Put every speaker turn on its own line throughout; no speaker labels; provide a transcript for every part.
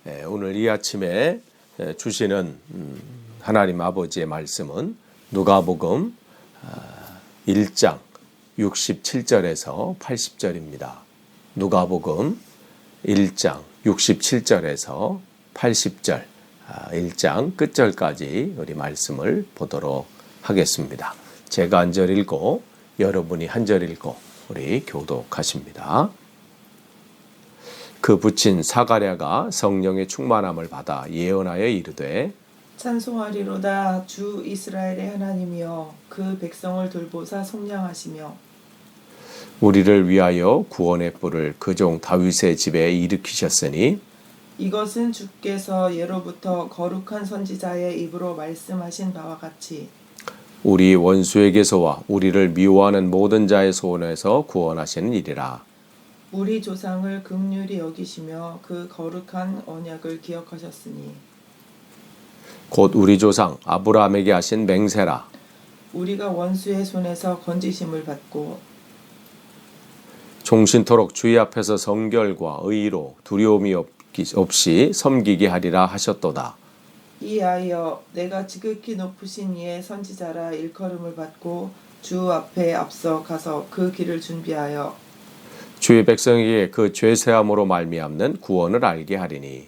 오늘 이 아침에 주시는 하나님 아버지의 말씀은 누가복음 1장 67절에서 80절입니다. 누가복음 1장 67절에서 80절 1장 끝절까지 우리 말씀을 보도록 하겠습니다. 제가 한 절 읽고 여러분이 한 절 읽고 우리 교독하십니다. 그 붙인 사가랴가 성령의 충만함을 받아 예언하여 이르되
찬송하리로다. 주 이스라엘의 하나님이여, 그 백성을 돌보사 속량하시며
우리를 위하여 구원의 뿔을 그 종 다윗의 집에 일으키셨으니
이것은 주께서 예로부터 거룩한 선지자의 입으로 말씀하신 바와 같이
우리 원수에게서와 우리를 미워하는 모든 자의 손에서 구원하시는 일이라.
우리 조상을 긍휼히 여기시며 그 거룩한 언약을 기억하셨으니
곧 우리 조상 아브라함에게 하신 맹세라.
우리가 원수의 손에서 건지심을 받고
종신토록 주의 앞에서 성결과 의로 두려움이 없이 섬기게 하리라 하셨도다.
이하여 내가 지극히 높으신 이의 선지자라 일컬음을 받고 주 앞에 앞서 가서 그 길을 준비하여
주의 백성에게 그 죄사함으로 말미암는 구원을 알게 하리니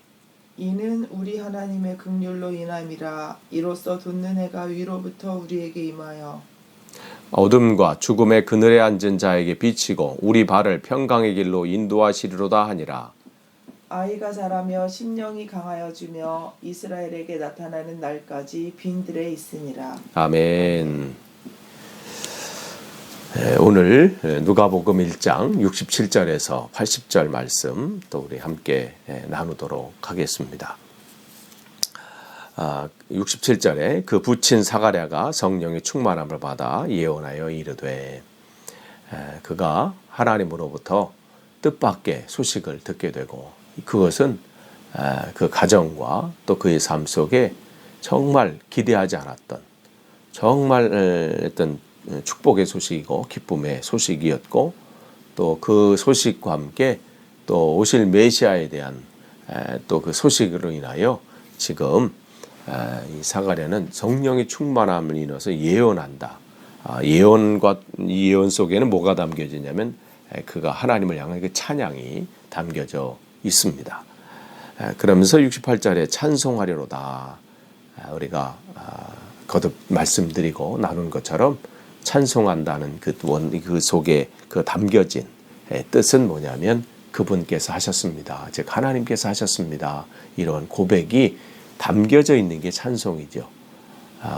이는 우리 하나님의 긍휼로 인함이라. 이로써 돋는 해가 위로부터 우리에게 임하여
어둠과 죽음의 그늘에 앉은 자에게 비치고 우리 발을 평강의 길로 인도하시리로다 하니라.
아이가 자라며 심령이 강하여지며 이스라엘에게 나타나는 날까지 빈들에 있으니라.
아멘. 오늘 누가복음 1장 67절에서 80절 말씀 또 우리 함께 나누도록 하겠습니다. 67절에 그 붙인 사가랴가 성령의 충만함을 받아 예언하여 이르되 그가 하나님으로부터 뜻밖의 소식을 듣게 되고 그것은 그 가정과 또 그의 삶 속에 정말 기대하지 않았던 정말 어떤 축복의 소식이고 기쁨의 소식이었고 또 그 소식과 함께 또 오실 메시아에 대한 또 그 소식으로 인하여 지금 이 사가랴는 성령의 충만함을 인해서 예언한다. 예언과 이 예언 속에는 뭐가 담겨지냐면 그가 하나님을 향한 그 찬양이 담겨져 있습니다. 그러면서 68절에 찬송하리로다. 우리가 거듭 말씀드리고 나눈 것처럼 찬송한다는 그 속에 그 담겨진 뜻은 뭐냐면 그분께서 하셨습니다. 즉 하나님께서 하셨습니다. 이런 고백이 담겨져 있는 게 찬송이죠.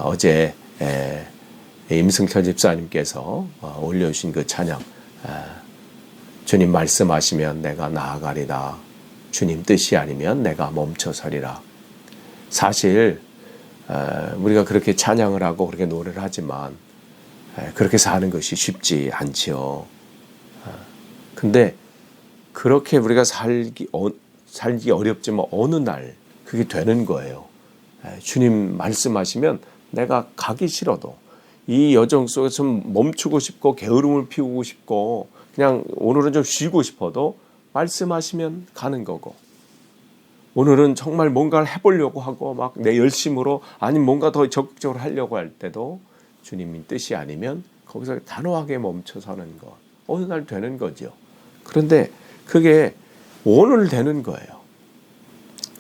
어제 임승철 집사님께서 올려주신 그 찬양 주님 말씀하시면 내가 나아가리라. 주님 뜻이 아니면 내가 멈춰서리라. 사실 우리가 그렇게 찬양을 하고 그렇게 노래를 하지만 그렇게 사는 것이 쉽지 않지요. 근데 그렇게 우리가 살기 어렵지만 어느 날 그게 되는 거예요. 주님 말씀하시면 내가 가기 싫어도 이 여정 속에서 좀 멈추고 싶고 게으름을 피우고 싶고 그냥 오늘은 좀 쉬고 싶어도 말씀하시면 가는 거고 오늘은 정말 뭔가를 해보려고 하고 막 내 열심으로 아니면 뭔가 더 적극적으로 하려고 할 때도 주님의 뜻이 아니면 거기서 단호하게 멈춰 서는 것. 어느 날 되는 거죠. 그런데 그게 오늘 되는 거예요.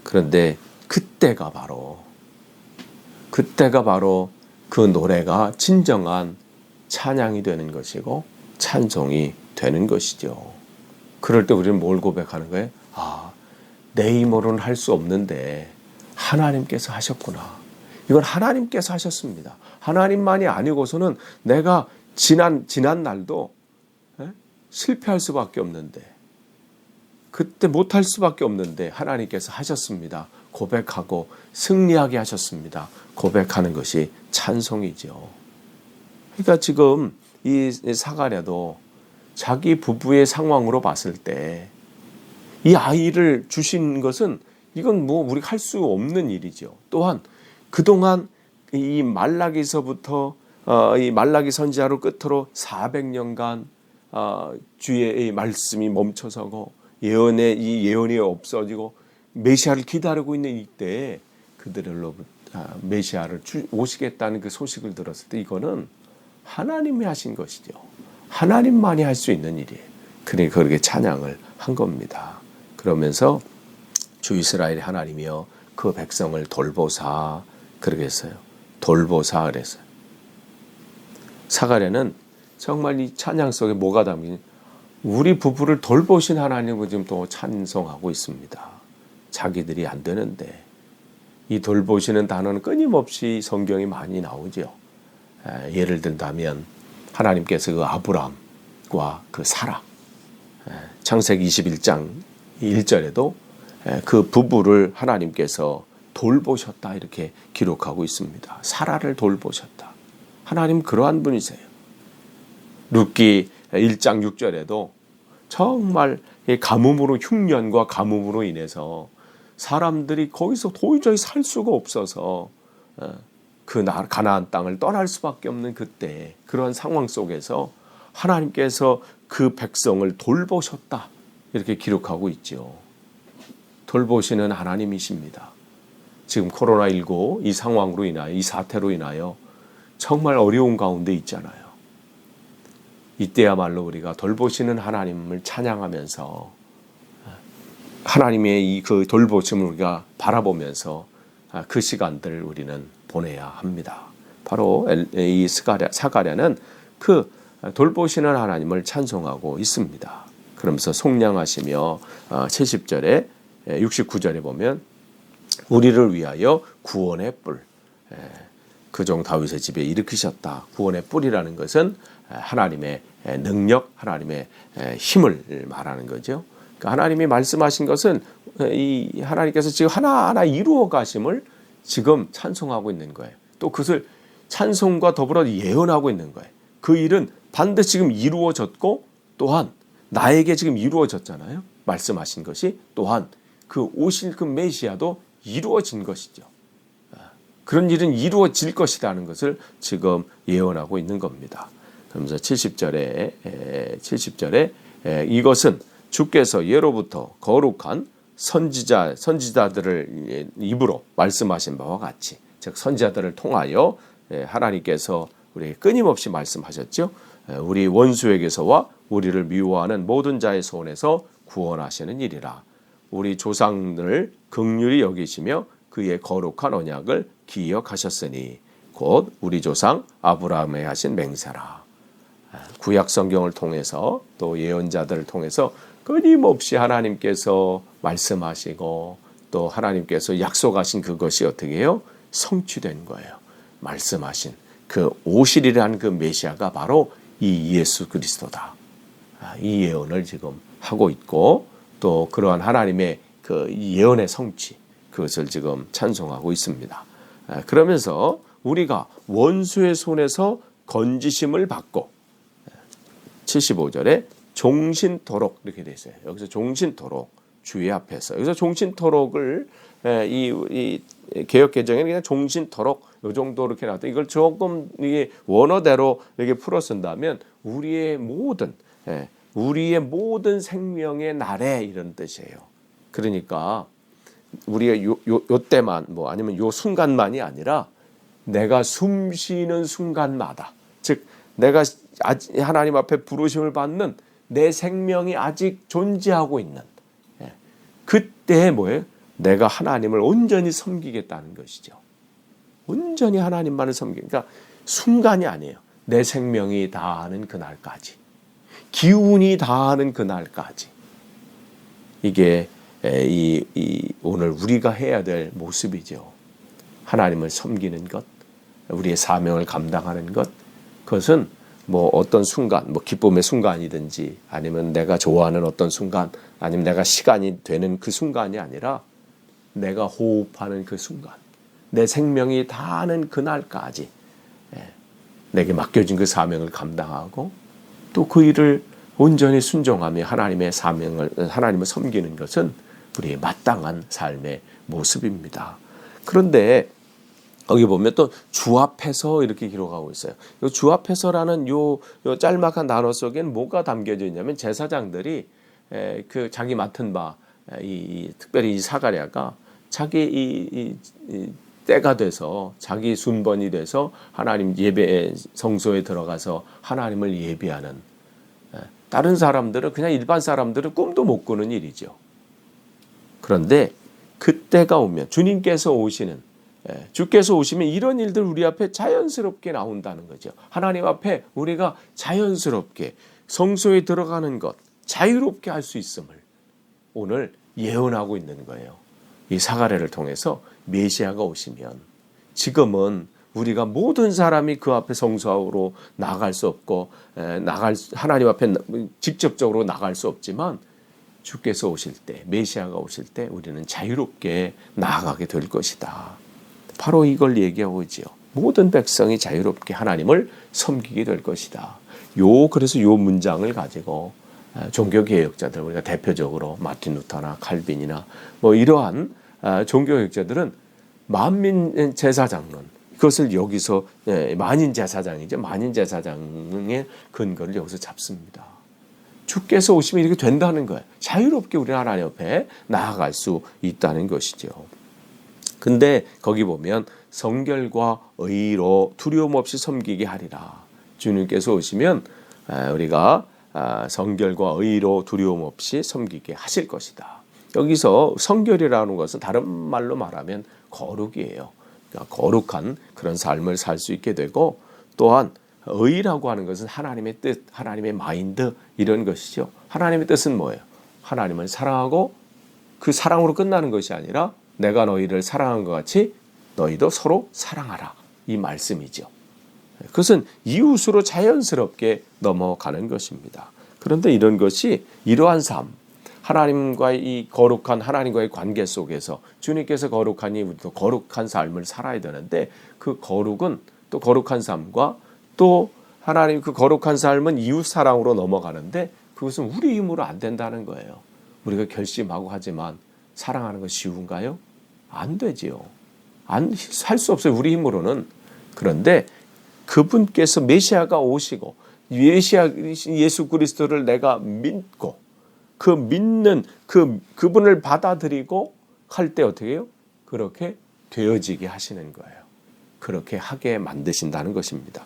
그런데 그때가 바로 그 노래가 진정한 찬양이 되는 것이고 찬송이 되는 것이죠. 그럴 때 우리는 뭘 고백하는 거예요? 내 힘으로는 할 수 없는데 하나님께서 하셨구나. 이건 하나님께서 하셨습니다. 하나님만이 아니고서는 내가 지난 날도 실패할 수밖에 없는데 그때 못할 수밖에 없는데 하나님께서 하셨습니다. 고백하고 승리하게 하셨습니다. 고백하는 것이 찬송이죠. 그러니까 지금 이 사가랴도 자기 부부의 상황으로 봤을 때 이 아이를 주신 것은 이건 뭐 우리가 할 수 없는 일이죠. 또한 그동안 이 말라기서부터 이 말라기 선지자로 끝으로 400년간 주의 말씀이 멈춰서고 이 예언이 없어지고 메시아를 기다리고 있는 이때에 그들로부터 메시아를 오시겠다는 그 소식을 들었을 때 이거는 하나님이 하신 것이죠. 하나님만이 할 수 있는 일이에요. 그러니까 그렇게 찬양을 한 겁니다. 그러면서 주 이스라엘 하나님이여 그 백성을 돌보사 그러게 했어요. 돌보사 그랬어요. 사가랴는 정말 이 찬양 속에 뭐가 담긴 우리 부부를 돌보신 하나님을 지금 또 찬송하고 있습니다. 자기들이 안 되는데 이 돌보시는 단어는 끊임없이 성경이 많이 나오죠. 예를 든다면 하나님께서 그 아브람과 그 사라 창세기 21장 1절에도 그 부부를 하나님께서 돌보셨다 이렇게 기록하고 있습니다. 사라를 돌보셨다. 하나님 그러한 분이세요. 룻기 1장 6절에도 정말 가뭄으로 흉년과 가뭄으로 인해서 사람들이 거기서 도저히 살 수가 없어서 그 가나안 땅을 떠날 수밖에 없는 그때 그런 상황 속에서 하나님께서 그 백성을 돌보셨다 이렇게 기록하고 있죠. 돌보시는 하나님이십니다. 지금 코로나19 이 상황으로 인하여 이 사태로 인하여 정말 어려운 가운데 있잖아요. 이때야말로 우리가 돌보시는 하나님을 찬양하면서 하나님의 이 그 돌보심을 우리가 바라보면서 그 시간들을 우리는 보내야 합니다. 바로 이 사가랴는 그 돌보시는 하나님을 찬송하고 있습니다. 그러면서 속량하시며 70절에 69절에 보면 우리를 위하여 구원의 뿔 그종 다윗의 집에 일으키셨다. 구원의 뿔이라는 것은 하나님의 능력, 하나님의 힘을 말하는 거죠. 그러니까 하나님이 말씀하신 것은 이 하나님께서 지금 하나하나 이루어 가심을 지금 찬송하고 있는 거예요. 또 그것을 찬송과 더불어 예언하고 있는 거예요. 그 일은 반드시 지금 이루어졌고 또한 나에게 지금 이루어졌잖아요. 말씀하신 것이 또한 그 오실 그 메시아도 이루어진 것이죠. 그런 일은 이루어질 것이라는 것을 지금 예언하고 있는 겁니다. 그러면서 70절에 이것은 주께서 예로부터 거룩한 선지자들을 입으로 말씀하신 바와 같이 즉 선지자들을 통하여 하나님께서 우리에게 끊임없이 말씀하셨죠. 우리 원수에게서와 우리를 미워하는 모든 자의 손에서 구원하시는 일이라. 우리 조상을 긍휼히 여기시며 그의 거룩한 언약을 기억하셨으니 곧 우리 조상 아브라함에 하신 맹세라. 구약 성경을 통해서 또 예언자들을 통해서 끊임없이 하나님께서 말씀하시고 또 하나님께서 약속하신 그것이 어떻게 해요? 성취된 거예요. 말씀하신 그 오시리라는 그 메시아가 바로 이 예수 그리스도다. 이 예언을 지금 하고 있고 또 그러한 하나님의 그 예언의 성취 그것을 지금 찬송하고 있습니다. 그러면서 우리가 원수의 손에서 건지심을 받고 75절에 종신토록 이렇게 돼 있어요. 여기서 종신토록 주의 앞에서 여기서 종신토록을 이 개역 개정에는 그냥 종신토록 이 정도 이렇게 나왔다. 이걸 조금 이게 원어대로 이렇게 풀어 쓴다면 우리의 모든 생명의 날에 이런 뜻이에요. 그러니까 우리가 요 때만 뭐 아니면 요 순간만이 아니라 내가 숨 쉬는 순간마다 즉 내가 하나님 앞에 부르심을 받는 내 생명이 아직 존재하고 있는 그때 뭐예요? 내가 하나님을 온전히 섬기겠다는 것이죠. 온전히 하나님만을 그러니까 순간이 아니에요. 내 생명이 다하는 그날까지 기운이 다하는 그날까지 이게 오늘 우리가 해야 될 모습이죠. 하나님을 섬기는 것, 우리의 사명을 감당하는 것, 그것은 뭐 어떤 순간, 뭐 기쁨의 순간이든지 아니면 내가 좋아하는 어떤 순간, 아니면 내가 시간이 되는 그 순간이 아니라 내가 호흡하는 그 순간, 내 생명이 다하는 그날까지 내게 맡겨진 그 사명을 감당하고 또 그 일을 온전히 순종하며 하나님의 하나님을 섬기는 것은 우리의 마땅한 삶의 모습입니다. 그런데 여기 보면 또 주 앞에서 이렇게 기록하고 있어요. 주 앞에서라는 요 짤막한 단어 속엔 뭐가 담겨져 있냐면 제사장들이 그 자기 맡은 바 특별히 이 사가랴가 자기 이 때가 돼서 자기 순번이 돼서 하나님 예배 성소에 들어가서 하나님을 예배하는, 다른 사람들은 그냥 일반 사람들은 꿈도 못 꾸는 일이죠. 그런데 그때가 오면 주님께서 오시는, 주께서 오시면 이런 일들 우리 앞에 자연스럽게 나온다는 거죠. 하나님 앞에 우리가 자연스럽게 성소에 들어가는 것 자유롭게 할 수 있음을 오늘 예언하고 있는 거예요. 이 사가랴를 통해서 메시아가 오시면, 지금은 우리가 모든 사람이 그 앞에 성소로 나갈 수 없고 하나님 앞에 직접적으로 나갈 수 없지만 주께서 오실 때, 메시아가 오실 때 우리는 자유롭게 나아가게 될 것이다. 바로 이걸 얘기하고 있지요. 모든 백성이 자유롭게 하나님을 섬기게 될 것이다. 그래서 요 문장을 가지고 종교개혁자들, 우리가 대표적으로 마틴 루터나 칼빈이나 뭐 이러한 종교개혁자들은 만민 제사장론, 그것을 여기서 만인 제사장이죠. 만인 제사장의 근거를 여기서 잡습니다. 주께서 오시면 이렇게 된다는 거예요. 자유롭게 우리 하나님 앞에 나아갈 수 있다는 것이죠. 근데 거기 보면 성결과 의로 두려움 없이 섬기게 하리라. 주님께서 오시면 우리가 성결과 의로 두려움 없이 섬기게 하실 것이다. 여기서 성결이라는 것은 다른 말로 말하면 거룩이에요. 그러니까 거룩한 그런 삶을 살 수 있게 되고, 또한 의라고 하는 것은 하나님의 뜻, 하나님의 마인드, 이런 것이죠. 하나님의 뜻은 뭐예요? 하나님을 사랑하고 그 사랑으로 끝나는 것이 아니라 내가 너희를 사랑한 것 같이 너희도 서로 사랑하라, 이 말씀이죠. 그것은 이웃으로 자연스럽게 넘어가는 것입니다. 그런데 이런 것이, 이러한 삶, 하나님과의 이 거룩한 하나님과의 관계 속에서 주님께서 거룩하니 우리도 거룩한 삶을 살아야 되는데, 그 거룩은 또 거룩한 삶과 또 하나님 그 거룩한 삶은 이웃 사랑으로 넘어가는데, 그것은 우리 힘으로 안 된다는 거예요. 우리가 결심하고 하지만 사랑하는 건 쉬운가요? 안 되지요. 살 수 없어요, 우리 힘으로는. 그런데 그분께서 메시아가 오시고 예수 그리스도를 내가 믿고 그 믿는 그분을 받아들이고 할 때 어떻게 해요? 그렇게 되어지게 하시는 거예요. 그렇게 하게 만드신다는 것입니다.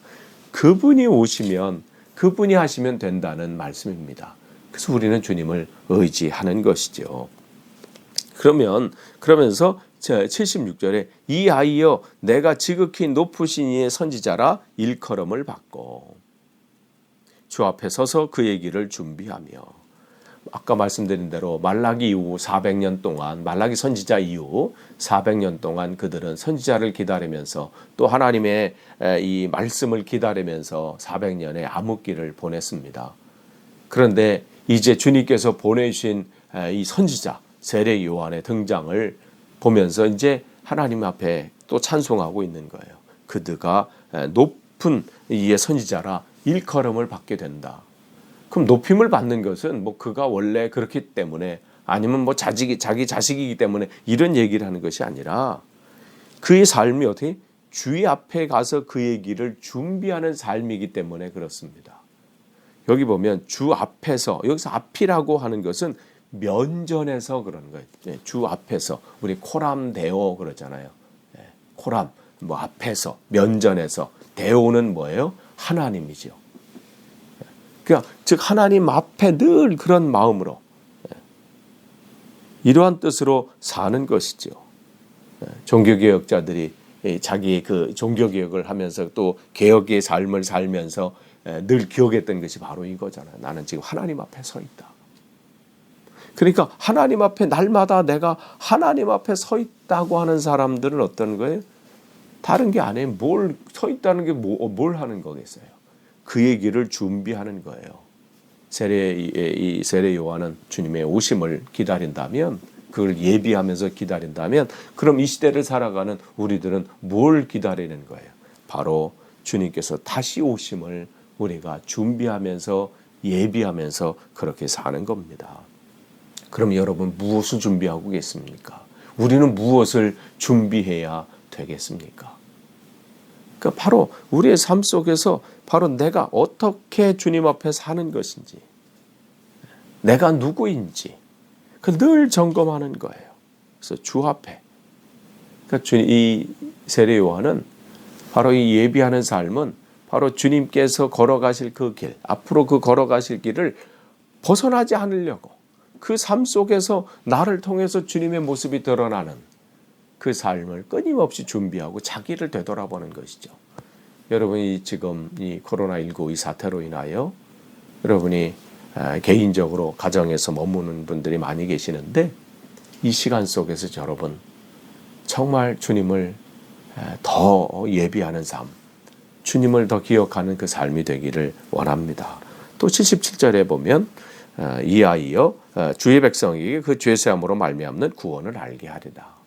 그분이 오시면 그분이 하시면 된다는 말씀입니다. 그래서 우리는 주님을 의지하는 것이죠. 그러면서 76절에 이하이여 내가 지극히 높으신 이의 선지자라 일컬음을 받고 주 앞에 서서 그의 길을 준비하며, 아까 말씀드린 대로 말라기 이후 400년 동안, 말라기 선지자 이후 400년 동안 그들은 선지자를 기다리면서 또 하나님의 이 말씀을 기다리면서 400년의 암흑기를 보냈습니다. 그런데 이제 주님께서 보내신 이 선지자 세례 요한의 등장을 보면서 이제 하나님 앞에 또 찬송하고 있는 거예요. 그들가 높은 이의 선지자라 일컬음을 받게 된다. 그럼 높임을 받는 것은 뭐 그가 원래 그렇기 때문에, 아니면 뭐 자기 자식이기 때문에 이런 얘기를 하는 것이 아니라, 그의 삶이 어떻게 주의 앞에 가서 그의 길을 준비하는 삶이기 때문에 그렇습니다. 여기 보면 주 앞에서, 여기서 앞이라고 하는 것은 면전에서 그러는 거예요. 주 앞에서, 우리 코람 데오 그러잖아요. 코람, 뭐 앞에서, 면전에서. 데오는 뭐예요? 하나님이죠. 그러니까 즉 하나님 앞에 늘 그런 마음으로, 이러한 뜻으로 사는 것이죠. 종교개혁자들이 자기의 그 종교개혁을 하면서 또 개혁의 삶을 살면서 늘 기억했던 것이 바로 이거잖아요. 나는 지금 하나님 앞에 서 있다. 그러니까 하나님 앞에 날마다 내가 하나님 앞에 서 있다고 하는 사람들은 어떤 거예요? 다른 게 아니에요. 뭘 서 있다는 게 뭘 하는 거겠어요? 그의 길을 준비하는 거예요. 세례 요한은 주님의 오심을 기다린다면, 그걸 예비하면서 기다린다면, 그럼 이 시대를 살아가는 우리들은 뭘 기다리는 거예요? 바로 주님께서 다시 오심을 우리가 준비하면서 예비하면서 그렇게 사는 겁니다. 그럼 여러분 무엇을 준비하고 계십니까? 우리는 무엇을 준비해야 되겠습니까? 그러니까 바로 우리의 삶 속에서 바로 내가 어떻게 주님 앞에 사는 것인지, 내가 누구인지, 그 늘 점검하는 거예요. 그래서 주 앞에. 그러니까 이 세례 요한은 바로 이 예비하는 삶은 바로 주님께서 걸어가실 그 길, 앞으로 그 걸어가실 길을 벗어나지 않으려고 그 삶 속에서 나를 통해서 주님의 모습이 드러나는 그 삶을 끊임없이 준비하고 자기를 되돌아보는 것이죠. 여러분이 지금 이 코로나19 이 사태로 인하여 여러분이 개인적으로 가정에서 머무는 분들이 많이 계시는데 이 시간 속에서 여러분 정말 주님을 더 예비하는 삶, 주님을 더 기억하는 그 삶이 되기를 원합니다. 또 77절에 보면 이하이여 주의 백성에게 그 죄사함으로 말미암는 구원을 알게 하리라.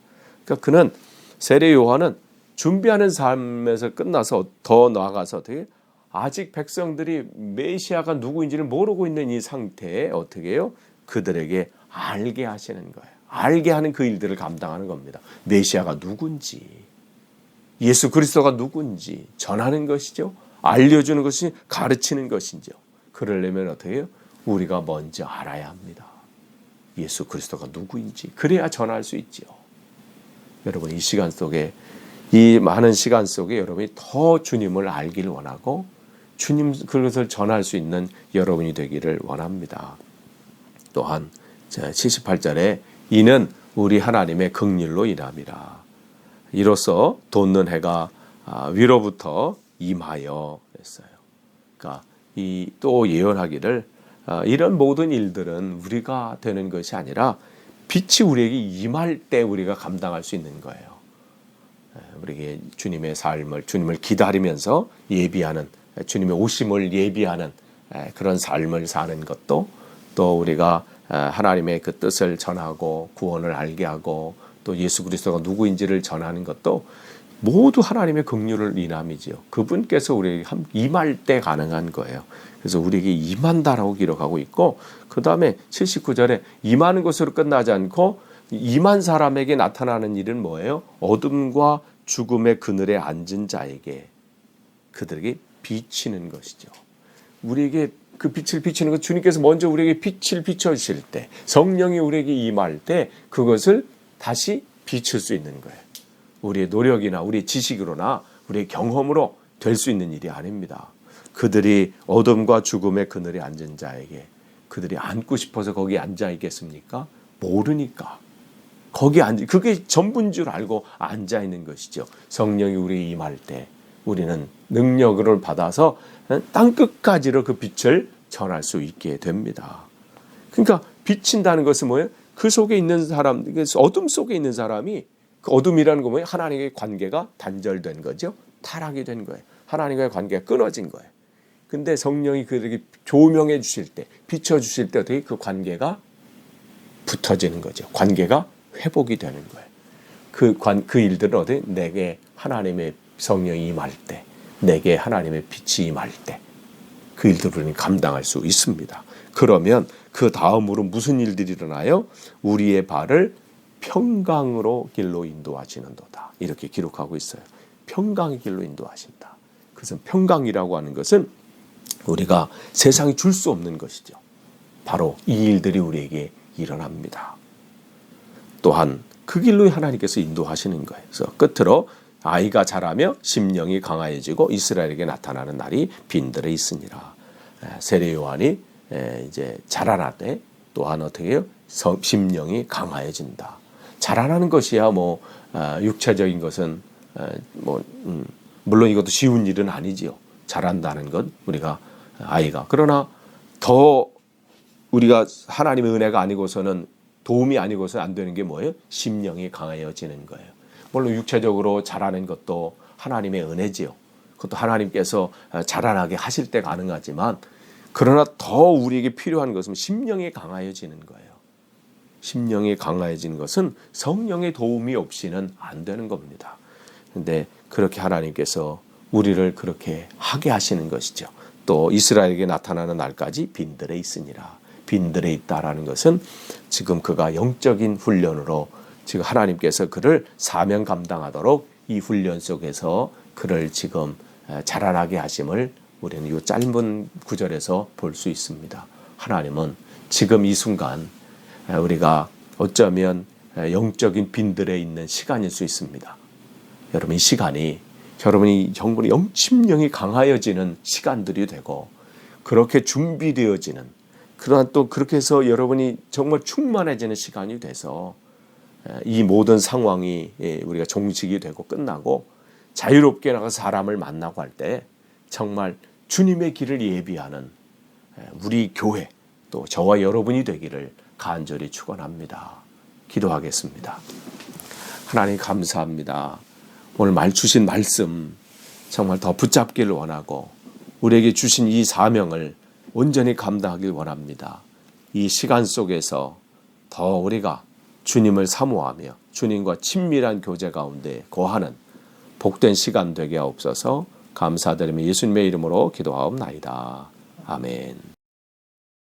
그러니까 그는 세례 요한은 준비하는 삶에서 끝나서 더 나아가서 되게 아직 백성들이 메시아가 누구인지를 모르고 있는 이 상태에 어떻게 해요? 그들에게 알게 하시는 거예요. 알게 하는 그 일들을 감당하는 겁니다. 메시아가 누군지, 예수 그리스도가 누군지 전하는 것이죠. 알려주는 것이 가르치는 것이죠. 그러려면 어떻게 해요? 우리가 먼저 알아야 합니다. 예수 그리스도가 누구인지. 그래야 전할 수 있죠. 여러분 이 시간 속에 이 많은 시간 속에 여러분이 더 주님을 알기를 원하고 주님 그것을 전할 수 있는 여러분이 되기를 원합니다. 또한 78절에 이는 우리 하나님의 긍휼로 인함이라. 이로써 돋는 해가 위로부터 임하여 했어요. 그러니까 이 또 예언하기를 이런 모든 일들은 우리가 되는 것이 아니라 빛이 우리에게 임할 때 우리가 감당할 수 있는 거예요. 우리에게 주님의 삶을 주님을 기다리면서 예비하는 주님의 오심을 예비하는 그런 삶을 사는 것도 또 우리가 하나님의 그 뜻을 전하고 구원을 알게 하고 또 예수 그리스도가 누구인지를 전하는 것도 모두 하나님의 긍휼을 인함이지요. 그분께서 우리에게 임할 때 가능한 거예요. 그래서 우리에게 임한다라고 기록하고 있고 그 다음에 79절에 임하는 것으로 끝나지 않고 임한 사람에게 나타나는 일은 뭐예요? 어둠과 죽음의 그늘에 앉은 자에게 그들에게 비치는 것이죠. 우리에게 그 빛을 비치는 것 주님께서 먼저 우리에게 빛을 비춰주실 때 성령이 우리에게 임할 때 그것을 다시 비출 수 있는 거예요. 우리의 노력이나 우리의 지식으로나 우리의 경험으로 될 수 있는 일이 아닙니다. 그들이 어둠과 죽음의 그늘에 앉은 자에게 그들이 앉고 싶어서 거기 앉아 있겠습니까? 모르니까. 거기 앉아 그게 전부인 줄 알고 앉아 있는 것이죠. 성령이 우리에게 임할 때 우리는 능력을 받아서 땅 끝까지로 그 빛을 전할 수 있게 됩니다. 그러니까 비친다는 것은 뭐예요? 그 속에 있는 사람, 어둠 속에 있는 사람이 그 어둠이라는 거 뭐예요? 하나님과의 관계가 단절된 거죠. 타락이 된 거예요. 하나님과의 관계가 끊어진 거예요. 근데 성령이 그들에게 조명해 주실 때, 비춰 주실 때 어떻게 그 관계가 붙어지는 거죠. 관계가 회복이 되는 거예요. 그 일들은 어디 내게 하나님의 성령이 임할 때, 내게 하나님의 빛이 임할 때, 그 일들을 감당할 수 있습니다. 그러면 그 다음으로 무슨 일들이 일어나요? 우리의 발을 평강으로 길로 인도하시는도다. 이렇게 기록하고 있어요. 평강의 길로 인도하신다. 그래서 평강이라고 하는 것은 우리가 세상이 줄 수 없는 것이죠. 바로 이 일들이 우리에게 일어납니다. 또한 그 길로 하나님께서 인도하시는 거예요. 그래서 끝으로 아이가 자라며 심령이 강하여지고 이스라엘에게 나타나는 날이 빈들에 있으니라. 세례 요한이 이제 자라나되 또한 어떻게 해요? 심령이 강하여진다. 자라나는 것이야 뭐 육체적인 것은 물론 이것도 쉬운 일은 아니지요. 자란다는 것 우리가 아이가 그러나 더 우리가 하나님의 은혜가 아니고서는 도움이 아니고서는 안 되는 게 뭐예요? 심령이 강하여지는 거예요. 물론 육체적으로 자라는 것도 하나님의 은혜지요. 그것도 하나님께서 자라나게 하실 때 가능하지만 그러나 더 우리에게 필요한 것은 심령이 강하여지는 거예요. 심령이 강하여지는 것은 성령의 도움이 없이는 안 되는 겁니다. 그런데 그렇게 하나님께서 우리를 그렇게 하게 하시는 것이죠. 또 이스라엘에게 나타나는 날까지 빈들에 있으니라. 빈들에 있다라는 것은 지금 그가 영적인 훈련으로 지금 하나님께서 그를 사명 감당하도록 이 훈련 속에서 그를 지금 자라나게 하심을 우리는 이 짧은 구절에서 볼 수 있습니다. 하나님은 지금 이 순간 우리가 어쩌면 영적인 빈들에 있는 시간일 수 있습니다. 여러분, 이 시간이 여러분이 정말 영심령이 강하여지는 시간들이 되고 그렇게 준비되어지는 그러한 또 그렇게 해서 여러분이 정말 충만해지는 시간이 돼서 이 모든 상황이 우리가 종식이 되고 끝나고 자유롭게 나가 사람을 만나고 할 때 정말 주님의 길을 예비하는 우리 교회 또 저와 여러분이 되기를 간절히 축원합니다. 기도하겠습니다. 하나님 감사합니다. 오늘 주신 말씀 정말 더 붙잡기를 원하고 우리에게 주신 이 사명을 온전히 감당하길 원합니다. 이 시간 속에서 더 우리가 주님을 사모하며 주님과 친밀한 교제 가운데 거하는 복된 시간 되게 하옵소서. 감사드리며 예수님의 이름으로 기도하옵나이다. 아멘.